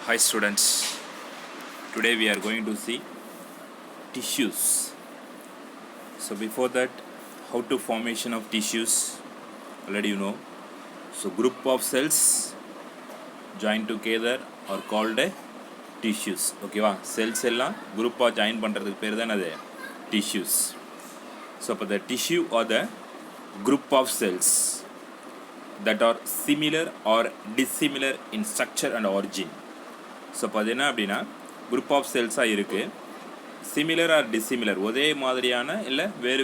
Hi students, today we are going to see tissues. So before that, how to formation of tissues, already you know. So group of cells joined together are called tissues. Okay va? Cells எல்லாம் group join பண்றதுக்கு பேர் தான் அது tissues. So for the tissue or the group of cells that are similar or dissimilar in structure and origin. So இப்போ அது என்ன அப்படின்னா group of செல்ஸாக இருக்குது, சிமிலர் ஆர் டிசிமிலர், ஒரே மாதிரியான இல்லை வேறு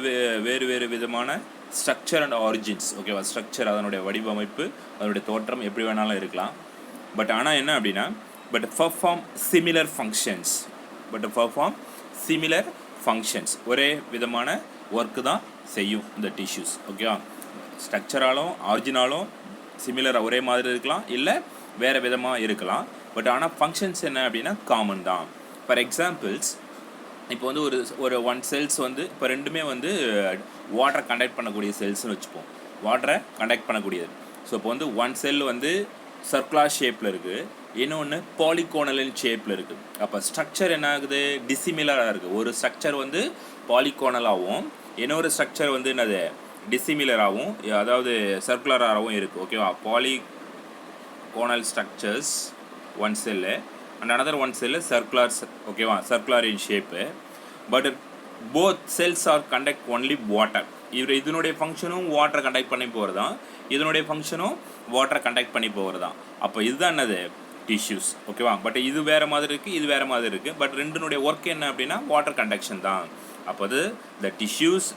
வேறு விதமான ஸ்ட்ரக்சர் அண்ட் ஆரிஜின்ஸ். ஓகேவா? ஸ்ட்ரக்சர், அதனுடைய வடிவமைப்பு, அதனுடைய தோற்றம் எப்படி வேணாலும் இருக்கலாம். பட் ஆனால் என்ன அப்படின்னா பெர்ஃபார்ம் சிமிலர் ஃபங்க்ஷன்ஸ், ஒரே விதமான ஒர்க்கு தான் செய்யும் இந்த டிஷ்யூஸ். ஓகேவா? ஸ்ட்ரக்சராலும் ஆரிஜினாலும் சிமிலராக ஒரே மாதிரி இருக்கலாம், இல்லை வேறு விதமாக இருக்கலாம். பட் ஆனால் ஃபங்க்ஷன்ஸ் என்ன அப்படின்னா காமன் தான். ஃபார் எக்ஸாம்பிள்ஸ், இப்போ வந்து ஒரு ஒன் செல்ஸ் வந்து இப்போ ரெண்டுமே வந்து வாட்டரை கண்டக்ட் பண்ணக்கூடிய செல்ஸ்னு வச்சுப்போம். வாட்டரை கண்டக்ட் பண்ணக்கூடியது. ஸோ இப்போ வந்து ஒன் செல் வந்து சர்க்குலர் ஷேப்பில் இருக்குது, இன்னொன்று பாலிகோனலின் ஷேப்பில் இருக்குது. அப்போ ஸ்ட்ரக்சர் என்ன ஆகுது? டிசிமிலராக இருக்குது. ஒரு ஸ்ட்ரக்சர் வந்து பாலிகோனலாகவும் இன்னொரு ஸ்ட்ரக்சர் வந்து என்னது டிசிமிலராகவும், அதாவது சர்க்குலராகவும் இருக்குது. ஓகேவா? Polygonal structures one cell and another one cell is circular in shape, but both cells are conduct only water. இதனுடைய ஃபங்க்ஷனும் வாட்டரை கண்டக்ட் பண்ணி போகிறதான், இதனுடைய ஃபங்க்ஷனும் வாட்டரை கண்டக்ட் பண்ணி போகிறதான். அப்போ இதுதான் என்னது? டிஷ்யூஸ். ஓகேவா? பட் இது வேறு மாதிரி இருக்குது, இது வேறு மாதிரி இருக்குது. பட் ரெண்டுனுடைய ஒர்க் என்ன அப்படின்னா வாட்டர் கண்டக்ஷன் தான். அப்போ அது the tissues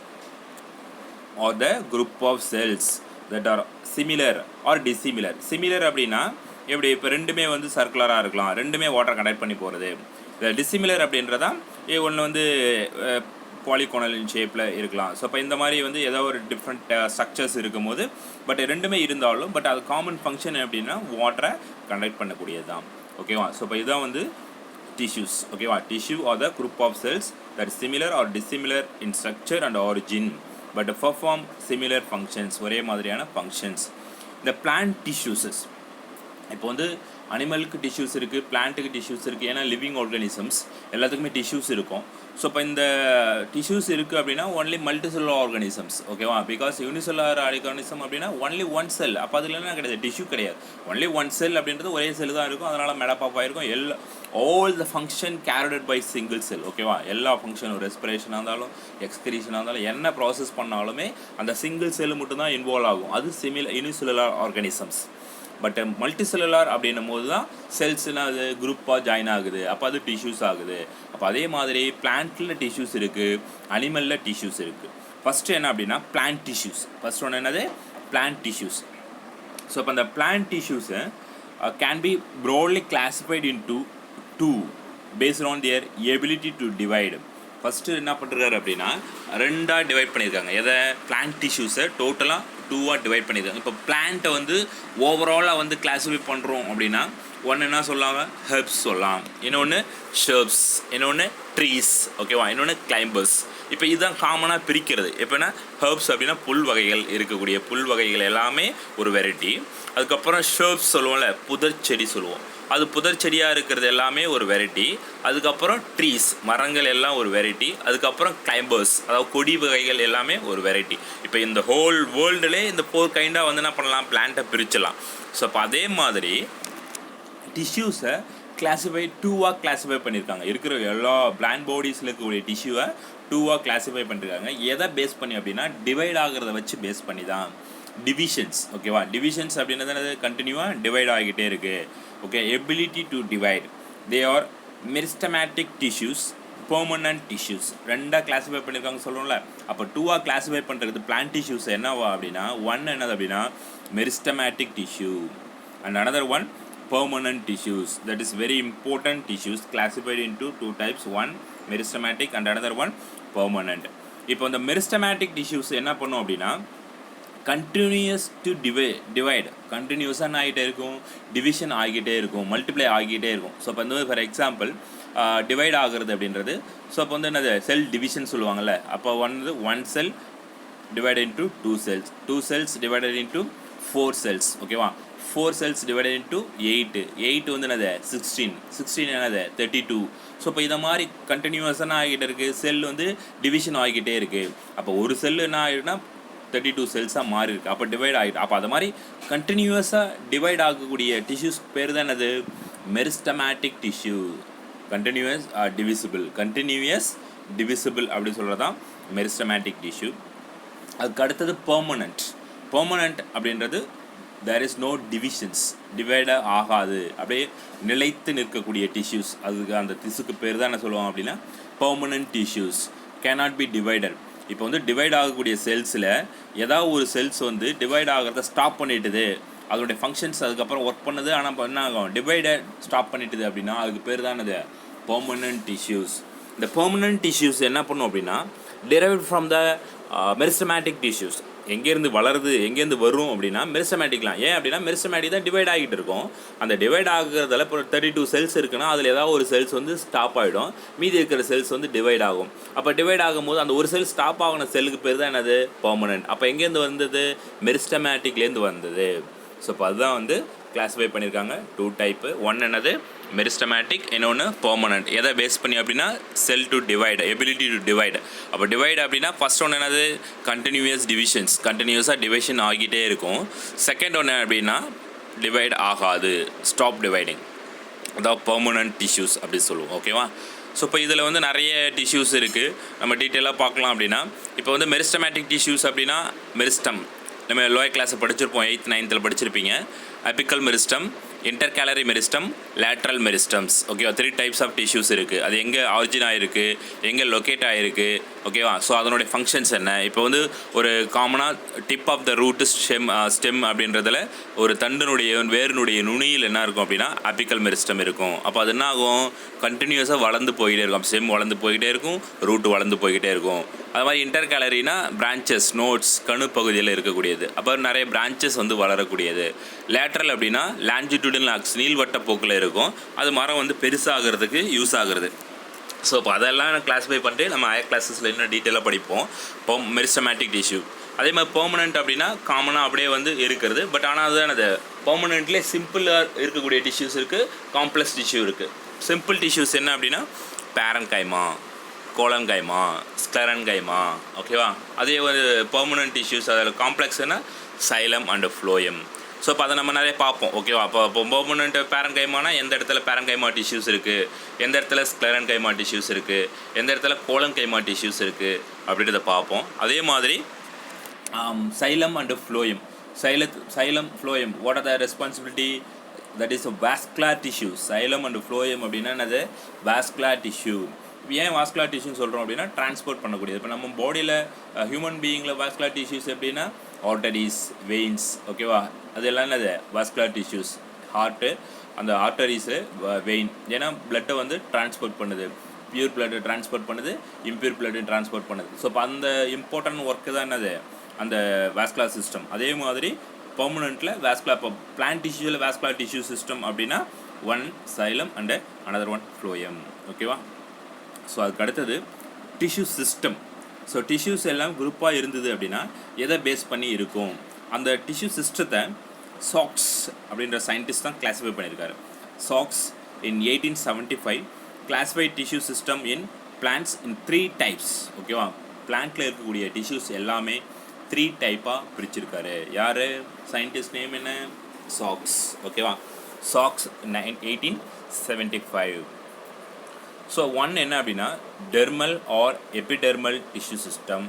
are the group of cells that are similar or dissimilar. Similar அப்படின்னா எப்படி? இப்போ ரெண்டுமே வந்து சர்க்குலராக இருக்கலாம், ரெண்டுமே வாட்டர் கண்டக்ட் பண்ணி போகிறது. டிசிமிலர் அப்படின்றதான் ஒன்று வந்து பாலிகோனலின் ஷேப்பில் இருக்கலாம். ஸோ இப்போ இந்த மாதிரி வந்து ஏதோ ஒரு டிஃப்ரெண்ட் ஸ்ட்ரக்சர்ஸ் இருக்கும்போது பட் ரெண்டுமே இருந்தாலும் பட் அது காமன் ஃபங்க்ஷன் அப்படின்னா வாட்டரை கண்டக்ட் பண்ணக்கூடியது தான். ஓகேவா? ஸோ இப்போ இதுதான் வந்து டிஷ்யூஸ். ஓகேவா? Tissue are the group of cells that similar or dissimilar in structure and origin but perform similar functions, ஒரே மாதிரியான ஃபங்க்ஷன்ஸ். இந்த பிளான்ட் டிஷ்யூஸஸ், இப்போ வந்து அனிமலுக்கு டிஷ்யூஸ் இருக்குது, பிளான்ட்டுக்கு டிஷ்யூஸ் இருக்குது. ஏன்னா லிவிங் ஆர்கானிசம்ஸ் எல்லாத்துக்குமே டிஷ்யூஸ் இருக்கும். ஸோ இப்போ இந்த டிஷ்யூஸ் இருக்குது அப்படின்னா ஒன்லி மல்டிசெல்லுலர் ஆர்கானிசம்ஸ். ஓகேவா? பிகாஸ் யூனிசெல்லுலர் ஆர்கானிசம் அப்படின்னா ஒன்லி ஒன் செல். அப்போ அதில் என்ன கிடையாது? டிஷ்யூ கிடையாது. ஒன்லி ஒன் செல் அப்படின்றது ஒரே செல் தான் இருக்கும். அதனால் மெடப்பாப் ஆகிருக்கும். All the function carried by single cell. ஓகேவா? எல்லா ஃபங்க்ஷனும், ரெஸ்பிரேஷனாக இருந்தாலும் எக்ஸ்கிரீஷனாக இருந்தாலும் என்ன ப்ராசஸ் பண்ணாலுமே அந்த சிங்கிள் செல்லு மட்டும்தான் இன்வால்வ் ஆகும். அது யூனிசெல்லுலர் ஆர்கானிசம்ஸ். பட் மல்டிசெல்லுலார் அப்படின்னும் போது தான் செல்ஸ்னால் அது குரூப்பாக ஜாயின் ஆகுது. அப்போ அது டிஷ்யூஸ் ஆகுது. அப்போ அதே மாதிரி பிளான்ட்டில் டிஷ்யூஸ் இருக்குது, அனிமலில் டிஷ்யூஸ் இருக்குது. ஃபஸ்ட்டு என்ன அப்படின்னா பிளான்ட் டிஷ்யூஸ். ஃபஸ்ட் ஒன்று என்னது? Plant tissues. ஸோ இப்போ அந்த பிளான்ட் டிஷ்யூஸை can be broadly classified into two based on their ability to divide. First என்ன பண்ணுறாரு அப்படின்னா ரெண்டாக டிவைட் பண்ணியிருக்காங்க. எதை? பிளான்ட் டிஷ்யூஸை டோட்டலாக டூவாக டிவைட் பண்ணியிருக்காங்க. இப்போ பிளான்ட்டை வந்து ஓவராலாக வந்து கிளாஸிஃபை பண்ணுறோம் அப்படின்னா ஒன்று என்ன சொல்லலாம்? ஹெர்ப்ஸ் சொல்லலாம், இன்னொன்று ஷர்ப்ஸ், இன்னொன்று ட்ரீஸ். ஓகேவா? இன்னொன்று கிளைம்பர்ஸ். இப்போ இதுதான் காமனாக பிரிக்கிறது. எப்போனா ஹெர்ப்ஸ் அப்படின்னா புல் வகைகள், இருக்கக்கூடிய புல் வகைகள் எல்லாமே ஒரு வெரைட்டி. அதுக்கப்புறம் ஷர்ப்ஸ் சொல்லுவோம்ல, புதர் செடி சொல்லுவோம், அது புதர் செடியாக இருக்கிறது எல்லாமே ஒரு வெரைட்டி. அதுக்கப்புறம் ட்ரீஸ், மரங்கள் எல்லாம் ஒரு வெரைட்டி. அதுக்கப்புறம் கிளைம்பர்ஸ், அதாவது கொடி வகைகள் எல்லாமே ஒரு வெரைட்டி. இப்போ இந்த ஹோல் வேர்ல்டுலே இந்த 4 கைண்டாக வந்து என்ன பண்ணலாம்? பிளான்ட்டை பிரிச்சலாம். ஸோ அப்போ அதே மாதிரி டிஷ்யூஸை டூவாக கிளாஸிஃபை பண்ணியிருக்காங்க. இருக்கிற எல்லா பிளான்ட் பாடிஸில் இருக்கக்கூடிய டிஷ்யூவை டூவாக கிளாஸிஃபை பண்ணியிருக்காங்க. எதை பேஸ் பண்ணி அப்படின்னா டிவைட் ஆகிறத வச்சு பேஸ் பண்ணி தான். டிவிஷன்ஸ். ஓகேவா? டிவிஷன்ஸ் அப்படின்றது கண்டினியூவாக டிவைட் ஆகிக்கிட்டே இருக்குது. Okay, ability to divide. They are meristematic tissues, permanent tissues. ரெண்டாக கிளாஸிஃபை பண்ணியிருக்காங்க சொல்கிறோம்ல. அப்போ டூவாக கிளாஸிஃபை பண்ணுறது பிளான்ட் டிஷ்யூஸ் என்னவா அப்படின்னா ஒன் என்னது அப்படின்னா meristematic tissue and another one permanent tissues. That is very important tissues classified into two types, one meristematic and another one permanent. இப்போ இந்த மெரிஸ்டமேட்டிக் டிஷ்யூஸ் என்ன பண்ணும் அப்படின்னா கண்டினியூஸ் டு டிவைட், கண்டினியூஸாக ஆகிட்டே இருக்கும், டிவிஷன் ஆகிக்கிட்டே இருக்கும், மல்டிப்ளை ஆகிக்கிட்டே இருக்கும். ஸோ இப்போ வந்து ஃபார் எக்ஸாம்பிள் டிவைட் ஆகிறது அப்படின்றது, ஸோ அப்போ வந்து என்னது செல் டிவிஷன் சொல்லுவாங்கள்ல. அப்போ ஒன் செல் divided into two cells divided into 4 cells. ஓகேவா? 4 cells divided into 8 8 வந்து என்னது 16 என்னது 32. ஸோ இப்போ இதை மாதிரி கண்டினியூஸாக ஆகிக்கிட்டே இருக்குது, செல் வந்து டிவிஷன் ஆகிக்கிட்டே இருக்குது. அப்போ ஒரு செல் என்ன ஆகிடுனா 32 செல்ஸாக மாறி இருக்குது, அப்போ டிவைட் ஆகிட்டு. அப்போ அது மாதிரி கண்டினியூஸாக டிவைட் ஆகக்கூடிய டிஷ்யூஸ் பேர் தான் என்னது மெரிஸ்டமேட்டிக் டிஷ்யூ. கண்டினியூஸ் டிவிசிபிள் அப்படின்னு சொல்கிறது தான் மெரிஸ்டமேட்டிக் டிஷ்யூ. அதுக்கு அடுத்தது பெர்மனண்ட் அப்படின்றது there is no divisions, divide ஆகாது, அப்படியே நிலைத்து நிற்கக்கூடிய டிஷ்யூஸ். அதுக்கு அந்த திசுக்கு பேர் தான் என்ன சொல்லுவாங்க அப்படின்னா permanent tissues, cannot be divided. இப்போ வந்து டிவைட் ஆகக்கூடிய செல்ஸில் ஏதாவது ஒரு செல்ஸ் வந்து டிவைட் ஆகிறத ஸ்டாப் பண்ணிட்டுது, அதோடைய ஃபங்க்ஷன்ஸ் அதுக்கப்புறம் ஒர்க் பண்ணுது, ஆனால் இப்போ என்ன ஆகும் டிவைடை ஸ்டாப் பண்ணிட்டுது அப்படின்னா அதுக்கு பேர் தான் என்னது பெர்மனன்ட் டிஷ்யூஸ். இந்த பெர்மனன்ட் டிஷ்யூஸ் என்ன பண்ணும் அப்படின்னா derived from the meristematic tissues. எங்கேருந்து வளருது, எங்கேருந்து வரும் அப்படின்னா மெரிஸ்டமேட்டிக்லாம். ஏன் அப்படின்னா மெரிஸ்டமேட்டிக் தான் டிவைட் ஆகிட்டு இருக்கும். அந்த டிவைட் ஆகுறதால இப்போ 32 செல்ஸ் இருக்குன்னா அதில் ஏதாவது ஒரு செல்ஸ் வந்து ஸ்டாப் ஆகிடும், மீதி இருக்கிற செல்ஸ் வந்து டிவைட் ஆகும். அப்போ டிவைட் ஆகும்போது அந்த ஒரு செல் ஸ்டாப் ஆகின செல்லுக்கு பேர் தான் என்னது பெர்மனன்ட். அப்போ எங்கேருந்து வந்தது மெரிஸ்டமேட்டிக்லேருந்து வந்தது. ஸோ இப்போ அதுதான் வந்து கிளாஸிஃபை பண்ணியிருக்காங்க 2 டைப்பு. ஒன் என்னது மெரிஸ்டமேட்டிக், இன்னொன்று பெர்மனன்ட். எதை பேஸ் பண்ணி அப்படின்னா cell to divide, ability to divide. அப்போ டிவைட் அப்படின்னா ஃபர்ஸ்ட் ஒன்று என்னது கண்டினியூஸ் டிவிஷன்ஸ், கண்டினியூஸாக டிவிஷன் ஆகிட்டே இருக்கும். செகண்ட் ஒன்று அப்படின்னா டிவைட் ஆகாது, ஸ்டாப் டிவைடிங், அதான் பெர்மனன்ட் டிஷ்யூஸ் அப்படி சொல்லுவோம். ஓகேவா? ஸோ இப்போ இதில் வந்து நிறைய டிஷ்யூஸ் இருக்குது, நம்ம டீட்டெயிலாக பார்க்கலாம். அப்படின்னா இப்போ வந்து மெரிஸ்டமேட்டிக் டிஷ்யூஸ் அப்படின்னா மெரிஸ்டம் நம்ம லோயர் கிளாஸை படிச்சிருப்போம், 8th 9th படிச்சிருப்பீங்க. Apical meristem, intercalary meristem, lateral meristems. ஓகேவா? 3 டைப்ஸ் ஆஃப் டிஷ்யூஸ் இருக்குது. அது எங்கே ஆரிஜின் ஆகிருக்கு, எங்கே லொக்கேட் ஆகிருக்கு. ஓகேவா? ஸோ அதனுடைய ஃபங்க்ஷன்ஸ் என்ன. இப்போ வந்து ஒரு காமனாக tip of the root stem அப்படின்றதுல ஒரு தண்டினுடைய வேரினுடைய நுனியில் என்ன இருக்கும் அப்படின்னா அபிக்கல் மெரிஸ்டம் இருக்கும். அப்போ அது என்ன ஆகும் கண்டினியூஸாக வளர்ந்து போய்கிட்டே இருக்கும், ஸ்டெம் வளர்ந்து போய்கிட்டே இருக்கும், ரூட்டு வளர்ந்து போய்கிட்டே இருக்கும். அது மாதிரி இன்டர்கேலரினா பிரான்ச்சஸ், நோட்ஸ், கணு பகுதியில் இருக்கக்கூடியது, அப்போ நிறைய பிரான்ச்சஸ் வந்து வளரக்கூடியது. லேட்ரல் அப்படின்னா லாஞ்சிடியூடல் ஆக்ஸ், நீள்வட்ட போக்கில் இருக்கும், அது மரம் வந்து பெருசாகிறதுக்கு யூஸ் ஆகுறது. ஸோ இப்போ அதெல்லாம் கிளாஸிஃபை பண்ணிட்டு நம்ம ஹையர் கிளாஸஸில் இன்னும் டீட்டெயிலாக படிப்போம். இப்போ மெரிஸ்டமேட்டிக் டிஷ்யூ அதே மாதிரி பெர்மனன்ட் அப்படின்னா காமனாக அப்படியே வந்து இருக்கிறது. பட் ஆனால் அதுதான் அது பெர்மனன்ட்லேயே சிம்பிளாக இருக்கக்கூடிய டிஷ்யூஸ் இருக்குது, காம்ப்ளெக்ஸ் டிஷ்யூ இருக்குது. சிம்பிள் டிஷ்யூஸ் என்ன அப்படின்னா பேரன்கைமா, கோலன்கைமா, ஸ்க்லெரன்கைமா. ஓகேவா? அதே ஒரு பெர்மனன்ட் டிஷ்யூஸ் அதில் காம்ப்ளெக்ஸ்னா சைலம் அண்ட் ஃப்ளோயம். ஸோ இப்போ அதை நம்ம நிறைய பார்ப்போம். ஓகேவா? அப்போ பெர்மனன்ட் பேரன்கைமானா எந்த இடத்துல பேரன்கைமா டிஷ்யூஸ் இருக்குது, எந்த இடத்துல ஸ்க்லெரன்கைமா டிஷ்யூஸ் இருக்குது, எந்த இடத்துல கோலன்கைமா டிஷ்யூஸ் இருக்குது அப்படின்றத பார்ப்போம். அதே மாதிரி xylem and phloem. Xylem phloem what are the responsibility, that is a vascular tissue. Xylem and phloem அப்படின்னா என்னது வாஸ்குலர் டிஷ்யூ. ஏன் வாஸ்குலர் டிஷ்யூன்னு சொல்கிறோம் அப்படின்னா டிரான்ஸ்போர்ட் பண்ணக்கூடியது. இப்போ நம்ம பாடியில் ஹியூமன் பீயிங்கில் வாஸ்குலர் டிஷ்யூஸ் எப்படின்னா ஆர்டரிஸ், வெயின்ஸ். ஓகேவா? அது எல்லாம் என்னது வாஸ்குலர் டிஷ்யூஸ். ஹார்ட்டு, அந்த ஆர்டரிஸு, வெயின், ஏன்னா பிளட்டை வந்து டிரான்ஸ்போர்ட் பண்ணுது, பியூர் பிளட்டை டிரான்ஸ்போர்ட் பண்ணுது, இம்பியூர் பிளட்டை டிரான்ஸ்போர்ட் பண்ணுது. ஸோ இப்போ அந்த இம்பார்ட்டன்ட் ஒர்க்கு தான் என்னது அந்த வாஸ்குலர் சிஸ்டம். அதே மாதிரி பெர்மனன்ட்டில் வாஸ்குலர், இப்போ பிளான்ட் டிஷ்யூவில் வாஸ்குலர் டிஷ்யூ சிஸ்டம் அப்படின்னா one xylem and another one phloem. ஓகேவா? ஸோ அதுக்கு அடுத்தது டிஷ்யூ சிஸ்டம். ஸோ டிஷ்யூஸ் எல்லாம் குரூப்பாக இருந்தது அப்படின்னா எதை பேஸ் பண்ணி இருக்கும், அந்த டிஷ்யூ சிஸ்டத்தை சாக்ஸ் அப்படின்ற சயின்டிஸ்ட் தான் கிளாஸிஃபை பண்ணியிருக்காரு. சாக்ஸ் in 1875 classified tissue system in plants in 3 types. ஓகேவா? பிளான்ட்டில் இருக்கக்கூடிய டிஷ்யூஸ் எல்லாமே 3 டைப்பாக பிரிச்சிருக்காரு. யார் சயின்டிஸ்ட் நேம் என்ன, சாக்ஸ். ஓகேவா? சாக்ஸ் 1875. ஸோ ஒன் என்ன அப்படின்னா dermal or epidermal tissue system,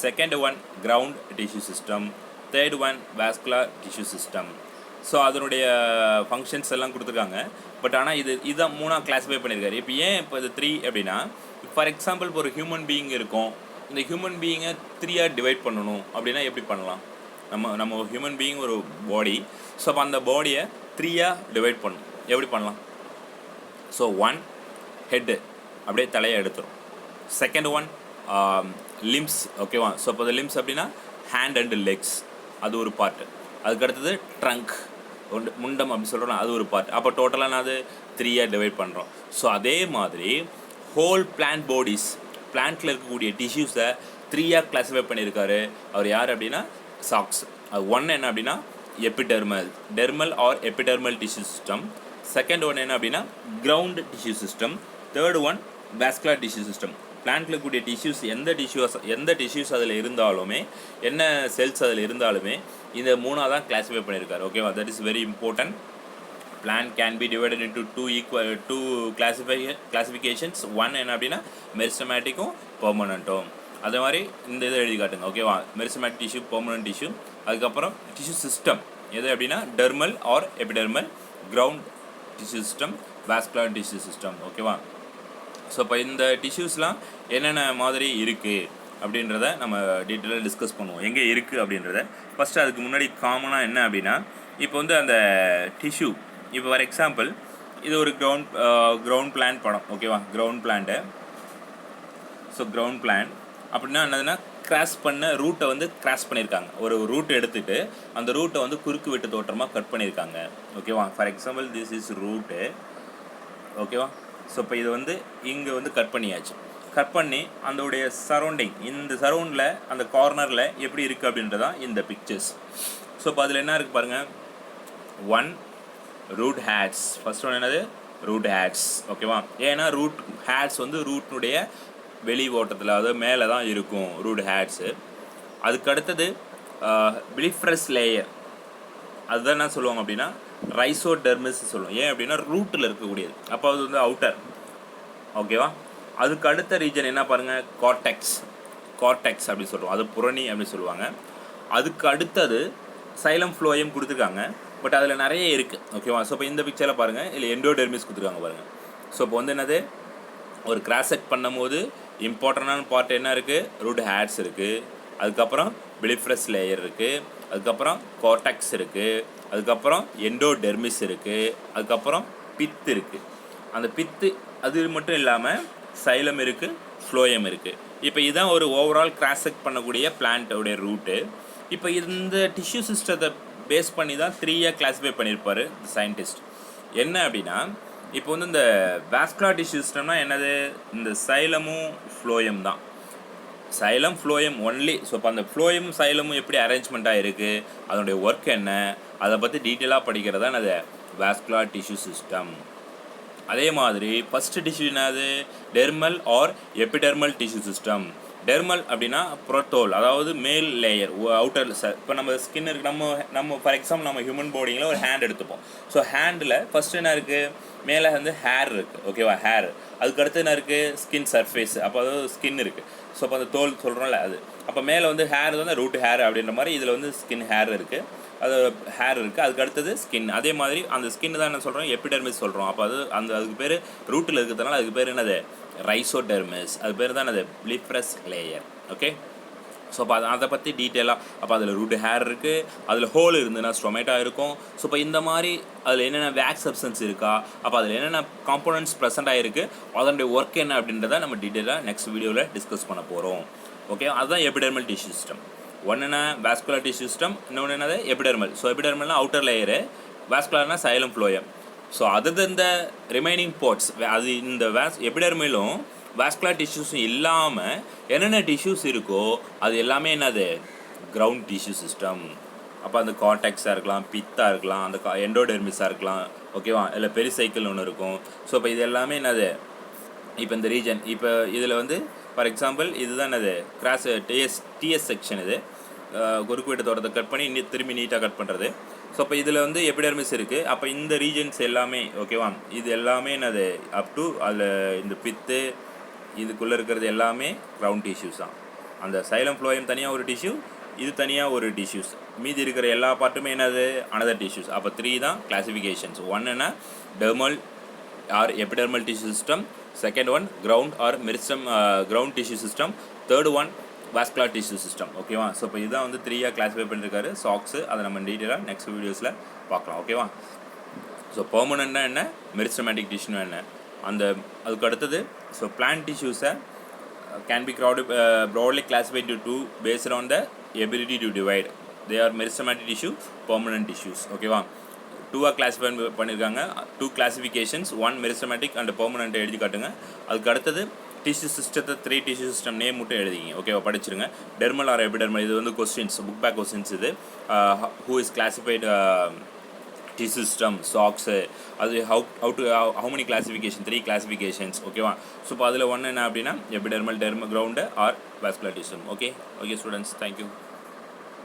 second one ground tissue system, third one vascular tissue system. So அதனுடைய ஃபங்க்ஷன்ஸ் எல்லாம் கொடுத்துருக்காங்க. பட் ஆனால் இதுதான் 3ஆக கிளாஸிஃபை பண்ணியிருக்காரு. இப்போ ஏன் இப்போ இது 3 அப்படின்னா, ஃபார் எக்ஸாம்பிள் இப்போ ஒரு ஹியூமன் பீயிங் இருக்கும், இந்த ஹியூமன் பீயிங்கை 3ஆக டிவைட் பண்ணணும் அப்படின்னா எப்படி பண்ணலாம், நம்ம ஹியூமன் பீயிங் ஒரு பாடி. ஸோ அப்போ அந்த பாடியை 3ஆக டிவைட் பண்ணணும், எப்படி பண்ணலாம். ஸோ ஒன் ஹெட்டு, அப்படியே தலையை எடுத்துரும். Second one limbs. ஓகேவா? ஸோ அப்போ லிம்ஸ் அப்படின்னா ஹேண்ட் அண்ட் லெக்ஸ், அது ஒரு பார்ட்டு. அதுக்கடுத்தது ட்ரங்க், முண்டம் அப்படி சொல்கிறோம், அது ஒரு பார்ட். அப்போ டோட்டலாக நான் அது 3ஆக டிவைட் பண்ணுறோம். ஸோ அதே மாதிரி ஹோல் பிளான்ட் பாடிஸ், பிளான்ட்டில் இருக்கக்கூடிய டிஷ்யூஸை 3ஆக கிளாஸிஃபை பண்ணியிருக்காரு அவர். யார் அப்படின்னா சாக்ஸ். அது ஒன் என்ன அப்படின்னா epidermal, dermal or epidermal tissue system. Second one என்ன அப்படின்னா ground tissue system. Third one vascular tissue system. பிளான்ட்டில் கூடிய டிஷ்யூஸ் எந்த டிஷ்யூஸ் அதில் இருந்தாலுமே, என்ன செல்ஸ் அதில் இருந்தாலுமே இந்த மூணாக தான் கிளாஸிஃபை பண்ணியிருக்காரு. ஓகேவா, that is very important. Plant can be divided into two classifications. One என்ன அப்படின்னா மெரிஸ்டமேட்டிக்கும் பெர்மனண்ட்டும். அதே மாதிரி இந்த இதை எழுதி காட்டுங்க. ஓகேவா, மெரிஸ்டமேட்டிக் டிஷ்யூ, பெர்மனன்ட் டிஷ்யூ. அதுக்கப்புறம் டிஷ்யூ சிஸ்டம் எது அப்படின்னா dermal or epidermal, ground tissue system, vascular tissue system. ஓகேவா, ஸோ இப்போ இந்த டிஷ்யூஸ்லாம் என்னென்ன மாதிரி இருக்குது அப்படின்றத நம்ம டீட்டெயிலாக டிஸ்கஸ் பண்ணுவோம், எங்கே இருக்குது அப்படின்றத. ஃபஸ்ட்டு அதுக்கு முன்னாடி காமனாக என்ன அப்படின்னா, இப்போ வந்து அந்த டிஷ்யூ, இப்போ ஃபார் எக்ஸாம்பிள் இது ஒரு கிரவுண்ட் பிளான்ட் படம். ஓகேவா, ground plant. So ground plant அப்படின்னா என்னதுன்னா கிராஸ் பண்ண ரூட்டை வந்து கிராஸ் பண்ணியிருக்காங்க. ஒரு ரூட் எடுத்துகிட்டு அந்த ரூட்டை வந்து குறுக்கு வெட்டு தோற்றமாக கட் பண்ணியிருக்காங்க. ஓகேவா, for example this is root. ஓகேவா, ஸோ இப்போ இது வந்து இங்கே வந்து கட் பண்ணியாச்சு. கட் பண்ணி அதோடைய சரௌண்டிங், இந்த சரௌண்டில் அந்த கார்னரில் எப்படி இருக்குது அப்படின்றதான் இந்த பிக்சர்ஸ். ஸோ இப்போ அதில் என்ன இருக்குது பாருங்கள். One root hairs. First one என்னது ரூட் ஹேட்ஸ். ஓகேவா, ஏன்னா ரூட் ஹேட்ஸ் வந்து ரூட்னுடைய வெளி ஓட்டத்தில், அதாவது மேலே தான் இருக்கும் ரூட் ஹேட்ஸு. அதுக்கு அடுத்தது பிலிஃப்ரஸ் லேயர், அதுதான் என்ன சொல்லுவாங்க அப்படின்னா ரைசோடெர்மிஸ் சொல்லுவோம். ஏன் அப்படின்னா ரூட்டில் இருக்கக்கூடியது, அப்போ அது வந்து அவுட்டர். ஓகேவா, அதுக்கு அடுத்த ரீஜன் என்ன பாருங்கள், கார்டெக்ஸ் அப்படி சொல்லுவோம், அது புரணி அப்படி சொல்லுவாங்க. அதுக்கு அடுத்தது சைலம் ஃப்ளோயம் கொடுத்துருக்காங்க, பட் அதில் நிறைய இருக்குது. ஓகேவா, ஸோ இப்போ இந்த பிக்சரில் பாருங்கள், இல்லை எண்டோடெர்மிஸ் கொடுத்துருக்காங்க பாருங்கள். ஸோ இப்போ வந்து என்னது, ஒரு கிராஸ் செட் பண்ணும்போது இம்பார்ட்டண்டான பார்ட் என்ன இருக்குது, ரூட் ஹேட்ஸ் இருக்குது, அதுக்கப்புறம் பிலிஃப்ரஸ் லேயர் இருக்குது, அதுக்கப்புறம் கார்டெக்ஸ் இருக்குது, அதுக்கப்புறம் எண்டோடெர்மிஸ் இருக்குது, அதுக்கப்புறம் பித்து இருக்குது. அந்த பித்து அது மட்டும் இல்லாமல் சைலம் இருக்குது, ஃப்ளோயம் இருக்குது. இப்போ இதுதான் ஒரு ஓவரால் கிராஸ் செட் பண்ணக்கூடிய பிளான்ட்டோடைய ரூட்டு. இப்போ இந்த டிஷ்யூ சிஸ்டத்தை பேஸ் பண்ணி தான் 3 கிளாஸிஃபை பண்ணியிருப்பார் சயின்டிஸ்ட். என்ன அப்படின்னா, இப்போ வந்து இந்த வாஸ்குலர் டிஷ்யூ சிஸ்டம்னா என்னது, இந்த சைலமும் ஃப்ளோயம் தான். Xylem phloem only. ஸோ இப்போ அந்த ஃப்ளோயம் சைலமும் எப்படி அரேஞ்ச்மெண்ட்டாக இருக்குது, அதனுடைய ஒர்க் என்ன, அதை பற்றி டீட்டெயிலாக படிக்கிறதா அது வாஸ்குலர் டிஷ்யூ சிஸ்டம். அதே மாதிரி ஃபஸ்ட்டு டிஷ்யூ என்னது, dermal or epidermal tissue system. Dermal அப்படின்னா புரோட்டோல், அதாவது மேல் லேயர், அவுட்டர். இப்போ நம்ம ஸ்கின் இருக்குது, நம்ம ஃபார் எக்ஸாம்பிள் நம்ம ஹியூமன் பாடியில் ஒரு ஹேண்ட் எடுத்துப்போம். ஸோ ஹேண்டில் ஃபஸ்ட்டு என்ன இருக்குது, மேலே வந்து ஹேர் இருக்குது. ஓகேவா, ஹேர். அதுக்கடுத்து என்ன இருக்குது, ஸ்கின் சர்ஃபேஸ், அப்போ அதாவது ஸ்கின் இருக்குது. ஸோ அப்போ அந்த தோல் சொல்கிறோம்ல அது, அப்போ மேலே வந்து ஹேர் வந்து ரூட் ஹேர் அப்படின்ற மாதிரி, இதில் வந்து ஸ்கின் ஹேர் இருக்குது, அது ஹேர் இருக்குது. அதுக்கு அடுத்தது ஸ்கின். அதே மாதிரி அந்த ஸ்கின் தான் என்ன சொல்கிறோம், எபிடெர்மிஸ் சொல்கிறோம். அப்போ அதுக்கு பேர் ரூட்டில் இருக்கிறதுனால அதுக்கு பேர் என்னது, ரைசோடெர்மிஸ். அது பேர் தான் அது பிலிஃப்ரஸ் லேயர். ஓகே, ஸோ அப்போ அதை பற்றி டீட்டெயிலாக, அப்போ அதில் ரூட் ஹேர் இருக்குது, அதில் ஹோல் இருந்துன்னா ஸ்டொமேட்டா இருக்கும். ஸோ இப்போ இந்த மாதிரி அதில் என்னென்ன வேக்ஸ் சப்ஸ்டன்ஸ் இருக்கா, அப்போ அதில் என்னென்ன காம்போனன்ட்ஸ் ப்ரெசென்ட் ஆகிருக்கு, அதனுடைய ஒர்க் என்ன அப்படின்றத நம்ம டீட்டெயிலாக நெக்ஸ்ட் வீடியோவில் டிஸ்கஸ் பண்ண போகிறோம். ஓகே, அதுதான் எபிடெர்மல் டிஷ்யூ சிஸ்டம். ஒன்று என்ன வாஸ்குலர் டிஷ்யூ சிஸ்டம், இன்னொன்று என்னது எபிடெர்மல். ஸோ எபிடெர்மல்னா அவுட்டர் லேயரு, வாஸ்குலர்னா சைலம் ஃப்ளோயம். ஸோ அது இந்த ரிமைனிங் பார்ட்ஸ், அது இந்த எபிடெர்மலும் வாஸ்குலர் டிஷ்யூஸும் இல்லாமல் என்னென்ன டிஷ்யூஸ் இருக்கோ அது எல்லாமே என்னது, கிரவுண்ட் டிஷ்யூ சிஸ்டம். அப்போ அந்த கார்டெக்ஸாக இருக்கலாம், பித்தாக இருக்கலாம், அந்த எண்டோடெர்மிஸாக இருக்கலாம். ஓகேவா, இல்லை பெரிசைக்கிள் ஒன்று இருக்கும். ஸோ இப்போ இது எல்லாமே என்னது, இப்போ இந்த ரீஜன், இப்போ இதில் வந்து ஃபார் எக்ஸாம்பிள் இதுதான் என்னது கிராஸ் டிஎஸ் செக்ஷன். இது குறுக்கு வெட்டு தோட்டத்தை கட் பண்ணி திரும்பி நீட்டாக கட் பண்ணுறது. ஸோ அப்போ இதில் வந்து எபிடெர்மிஸ் இருக்குது. அப்போ இந்த ரீஜன்ஸ் எல்லாமே ஓகேவா, இது எல்லாமே என்னது அப் டு அதில் இந்த பித்து இதுக்குள்ளே இருக்கிறது எல்லாமே கிரவுண்ட் டிஷ்யூஸ் தான். அந்த சைலம் ஃப்ளோயம் தனியாக ஒரு டிஷ்யூ, இது தனியாக ஒரு டிஷ்யூஸ், மீதி இருக்கிற எல்லா பார்ட்டுமே என்னது அனதர் டிஷ்யூஸ். அப்போ 3 தான் கிளாஸிஃபிகேஷன்ஸ். ஒன் என்ன dermal or epidermal tissue system, second one ground or ground tissue system, third one vascular tissue system. ஓகேவா, ஸோ இப்போ இதுதான் வந்து 3 கிளாஸிஃபை பண்ணியிருக்காரு சாக்ஸு. அதை நம்ம டீட்டெயிலாக நெக்ஸ்ட் வீடியோஸில் பார்க்கலாம். ஓகேவா, ஸோ பெர்மனெண்ட்னா என்ன, மெரிஸ்டமேட்டிக் டிஷ்யூனா என்ன, அதுக்கு அடுத்தது. ஸோ பிளான்ட் டிஷ்யூஸை can be broadly classified into 2 based on the ability to divide. They are meristematic tissue, permanent tissues. ஓகேவா, 2 கிளாஸிஃபை பண்ணியிருக்காங்க. 2 கிளாஸிஃபிகேஷன்ஸ், 1 மெரிஸ்டமேட்டிக் அண்ட் பெர்மனெண்ட் எழுதி காட்டுங்க. அதுக்கு அடுத்தது டிஷ்யூ சிஸ்டத்தை 3 டிஷ்யூ சிஸ்டம் நேம் மட்டும் எழுதிங்க. ஓகேவா, படிச்சிருங்க. டெர்மல் ஆர் எபிடெர்மல், இது வந்து கொஸ்டின்ஸ், புக் பேக் கொஸ்டின்ஸ். இது who is classified tissue system, சாக்ஸு, அது ஹவு மெனி கிளாசிஃபிகேஷன், 3 கிளாசிஃபிகேஷன்ஸ். ஓகேவா. ஸோ இப்போ அதில் ஒன்று என்ன அப்படின்னா epidermal, ground or vascular tissue. Okay students, thank you.